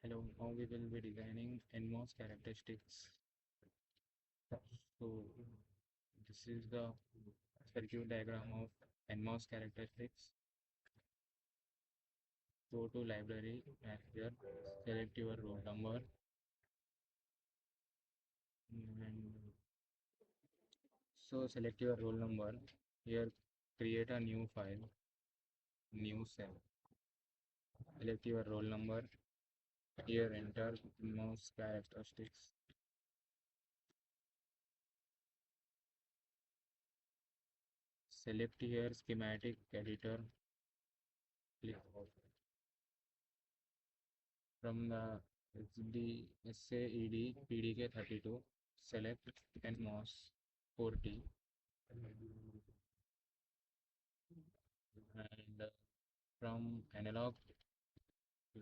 Hello, now we will be designing NMOS characteristics. So this is the circuit diagram of NMOS characteristics. Go to library and here select your roll number and so select your roll number. Here create a new file, new cell. Select your roll number. Here enter NMOS characteristics. Select here schematic editor. Click from the SAED PDK32. Select NMOS 40 and from analog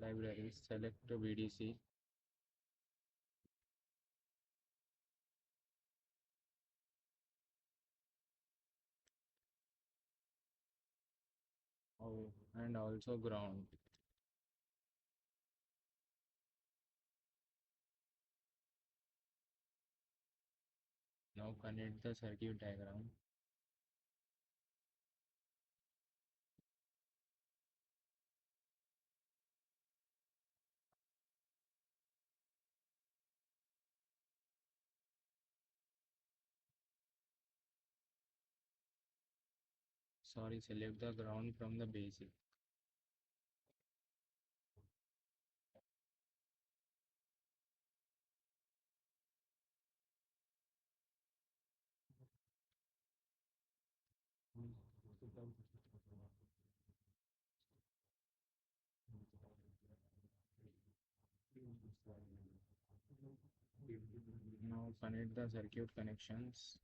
library select VDC. And also ground. Now connect the circuit diagram. Sorry, select the ground from the basic. Now connect the circuit connections.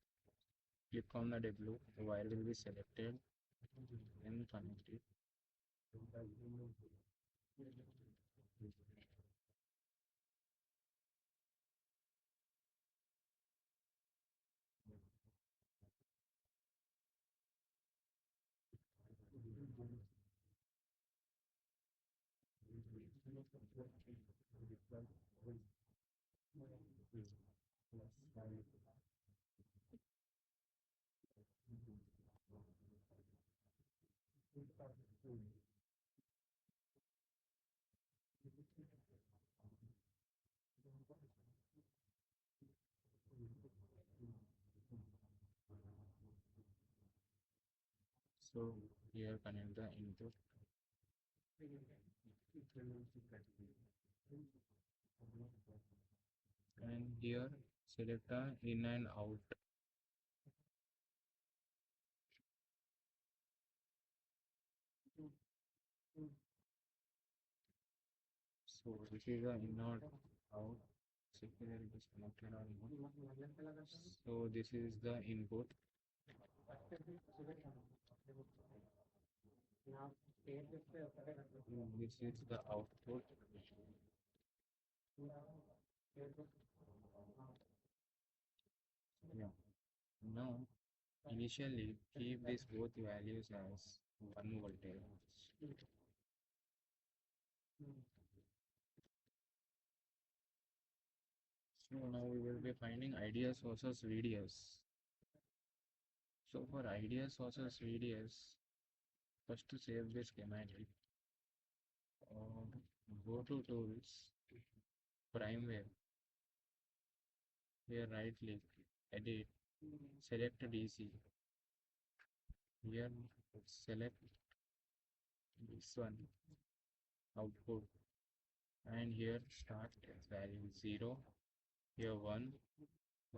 Click on the W, the wire will be selected and connect it. So here connect the input. And here select the in and out. So this is the in and out. Secondary disconnected or not. So this is the input. This is the output. Yeah. Now initially keep these both values as 1 voltage. So now we will be finding IDS versus VDS. So for IDS versus VDS, first to save the schematic, go to tools, prime wave. Here right click, edit, select DC. Here select this one, output, and here start value 0, here 1,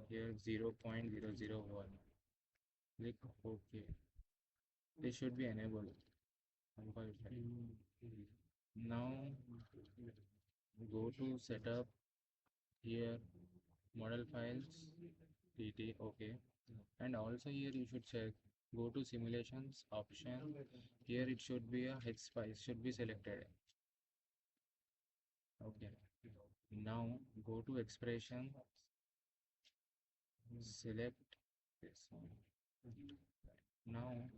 here 0.001. Click OK. This should be enabled. Now go to setup, here model files, TT, OK. And also here you should check, go to simulations option. Here it should be a HSpice, should be selected. Okay. Now go to expression, select this one. Now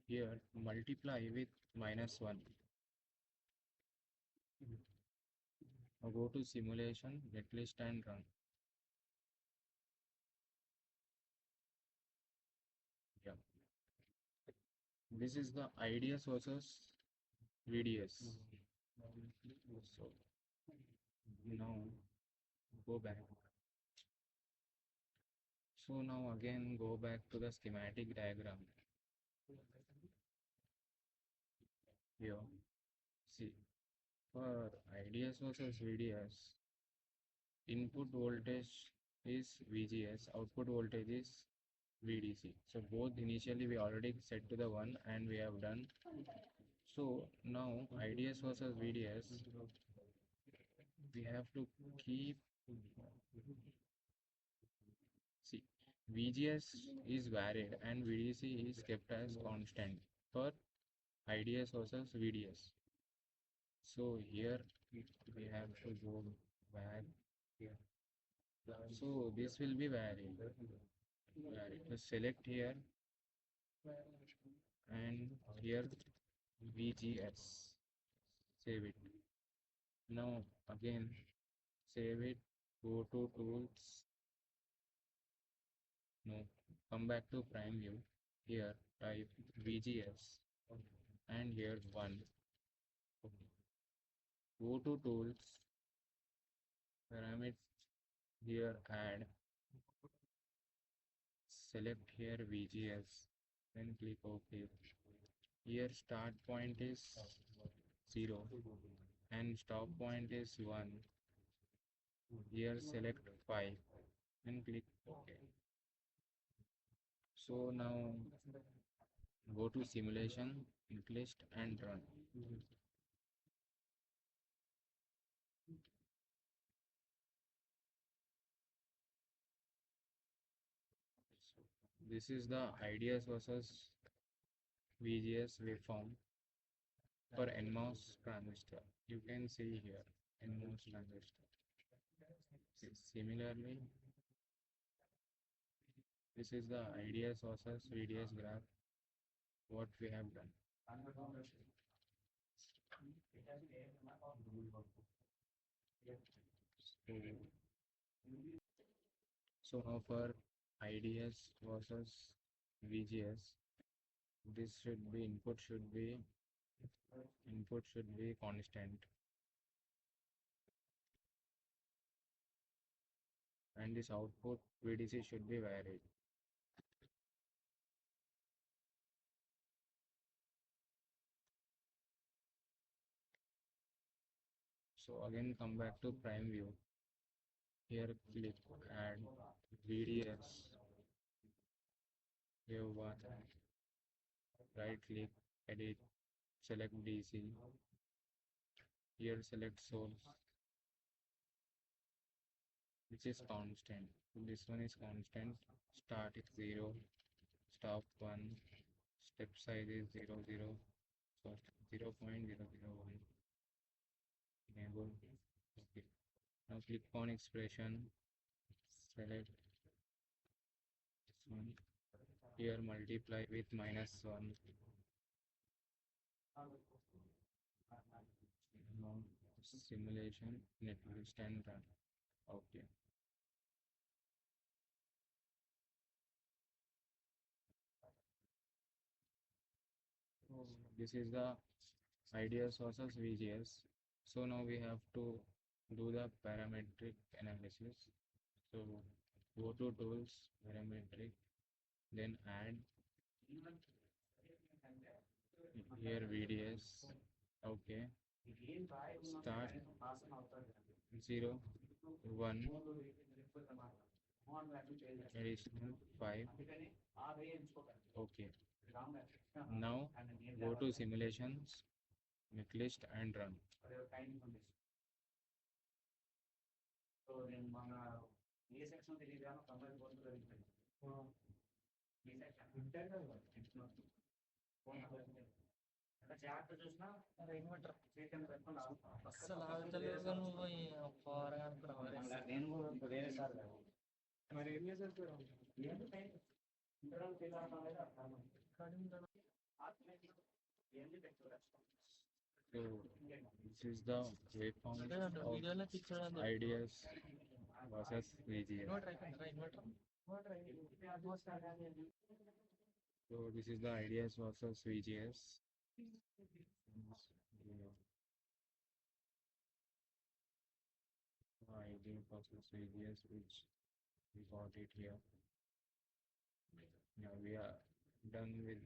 here multiply with -1. Now go to simulation, netlist and run. Yeah. This is the IDS versus VDS. So now go back. So now again go back to the schematic diagram. Here, see, for IDS versus VDS, input voltage is VGS, output voltage is VDC. So both initially we already set to the 1 and we have done. So now IDS versus VDS, we have to keep, see, VGS is varied and VDC is kept as constant for IDS versus VDS. So here we have to go back here. So this will be varied. So select here and here VGS. Save it. Now again save it. Go to tools. No, come back to prime view. Here type VGS and here 1. Okay. Go to tools. Parameter here add. Select here VGS. Then click OK. Here start point is 0 and stop point is 1. Here select 5 and click OK. So now go to simulation, netlist and run. This is the IDS versus VGS waveform for NMOS transistor. You can see here NMOS transistor. Similarly, this is the IDS versus VDS graph, what we have done. So now for IDS versus VGS, this should be input should be constant and this output VDC should be varied. So again come back to prime view. Here click add VDS. Here one, right click, edit, select DC. Here select source, which is constant. This one is constant. Start is 0, stop 1, step size is 0, 0, so 0.001. Enable. Okay. Now click on expression, select this one. Here multiply with -1. Now simulation, netlist and run. Okay. This is the IDS versus VGS. So now we have to do the parametric analysis. So go to tools, parametric, then add here VDS. Okay. Start 0, 1, additional 5. Okay. Now go to simulations, netlist and run. అస్సలు ఆగుతలేదు నువ్వు ఫారగా అనుకున్నావు మరి ఏం చేశారు So this is the waveform of IDS versus VGS. So this is the IDS versus VGS. IDS versus VGS, which we got it here. Now we are done with